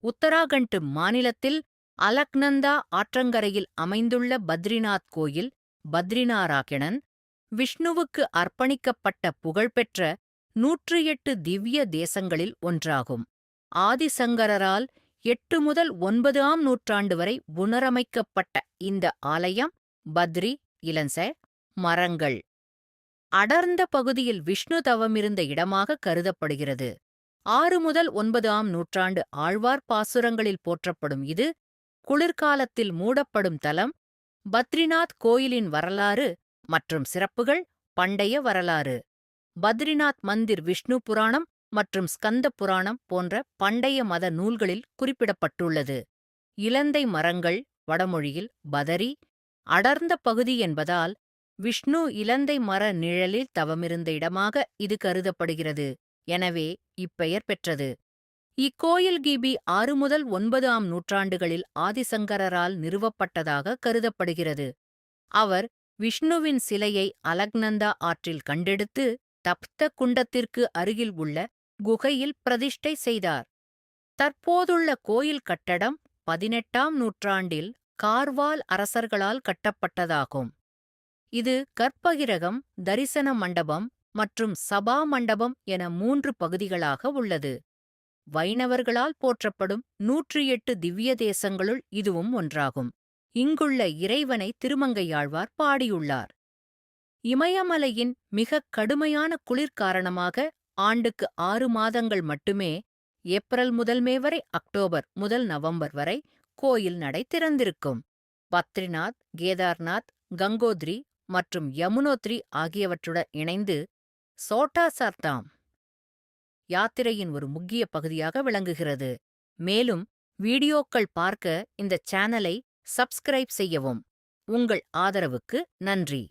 உத்தராகண்ட் மாநிலத்தில் அலக்நந்தா ஆற்றங்கரையில் அமைந்துள்ள பத்ரிநாத் கோயில் பத்ரிநாராயணன், விஷ்ணுவுக்கு அர்ப்பணிக்கப்பட்ட புகழ்பெற்ற 108 திவ்ய தேசங்களில் ஒன்றாகும். ஆதிசங்கரரால் 8 முதல் 9ஆம் நூற்றாண்டு வரை புனரமைக்கப்பட்ட இந்த ஆலயம் பத்ரி இலன்ச மரங்கள் அடர்ந்த பகுதியில் விஷ்ணு தவமிருந்த இடமாக கருதப்படுகிறது. 6 முதல் 9ஆம் நூற்றாண்டு ஆழ்வார் பாசுரங்களில் போற்றப்படும் இது குளிர்காலத்தில் மூடப்படும் தலம். பத்ரிநாத் கோயிலின் வரலாறு மற்றும் சிறப்புகள். பண்டைய வரலாறு. பத்ரிநாத் மந்திர் விஷ்ணு புராணம் மற்றும் ஸ்கந்த புராணம் போன்ற பண்டைய மத நூல்களில் குறிப்பிடப்பட்டுள்ளது. இலந்தை மரங்கள் வடமொழியில் பதரி அடர்ந்த பகுதி என்பதால் விஷ்ணு இலந்தை மர நிழலில் தவமிருந்த இடமாக இது கருதப்படுகிறது. எனவே இப்பெயர் பெற்றது. இக்கோயில் கிபி 6 முதல் 9ஆம் நூற்றாண்டுகளில் ஆதிசங்கரரால் நிறுவப்பட்டதாக கருதப்படுகிறது. அவர் விஷ்ணுவின் சிலையை அலக்நந்தா ஆற்றில் கண்டெடுத்து தப்த குண்டத்திற்கு அருகில் உள்ள குகையில் பிரதிஷ்டை செய்தார். தற்போதுள்ள கோயில் கட்டடம் 18ஆம் நூற்றாண்டில் கார்வால் அரசர்களால் கட்டப்பட்டதாகும். இது கர்ப்பகிரகம், தரிசன மண்டபம் மற்றும் சபா மண்டபம் என 3 பகுதிகளாக உள்ளது. வைணவர்களால் போற்றப்படும் 108 திவ்ய தேசங்களுள் இதுவும் ஒன்றாகும். இங்குள்ள இறைவனை திருமங்கையாழ்வார் பாடியுள்ளார். இமயமலையின் மிகக் கடுமையான குளிர் காரணமாக ஆண்டுக்கு 6 மாதங்கள் மட்டுமே, ஏப்ரல் முதல் மே வரை, அக்டோபர் முதல் நவம்பர் வரை கோயில் நடை திறந்திருக்கும். பத்ரிநாத், கேதார்நாத், கங்கோத்ரி மற்றும் யமுனோத்ரி ஆகியவற்றுடன் இணைந்து சோட்டா சார்தாம் யாத்திரையின் ஒரு முக்கிய பகுதியாக விளங்குகிறது. மேலும் வீடியோக்கள் பார்க்க இந்த சேனலை சப்ஸ்கிரைப் செய்யவும். உங்கள் ஆதரவுக்கு நன்றி.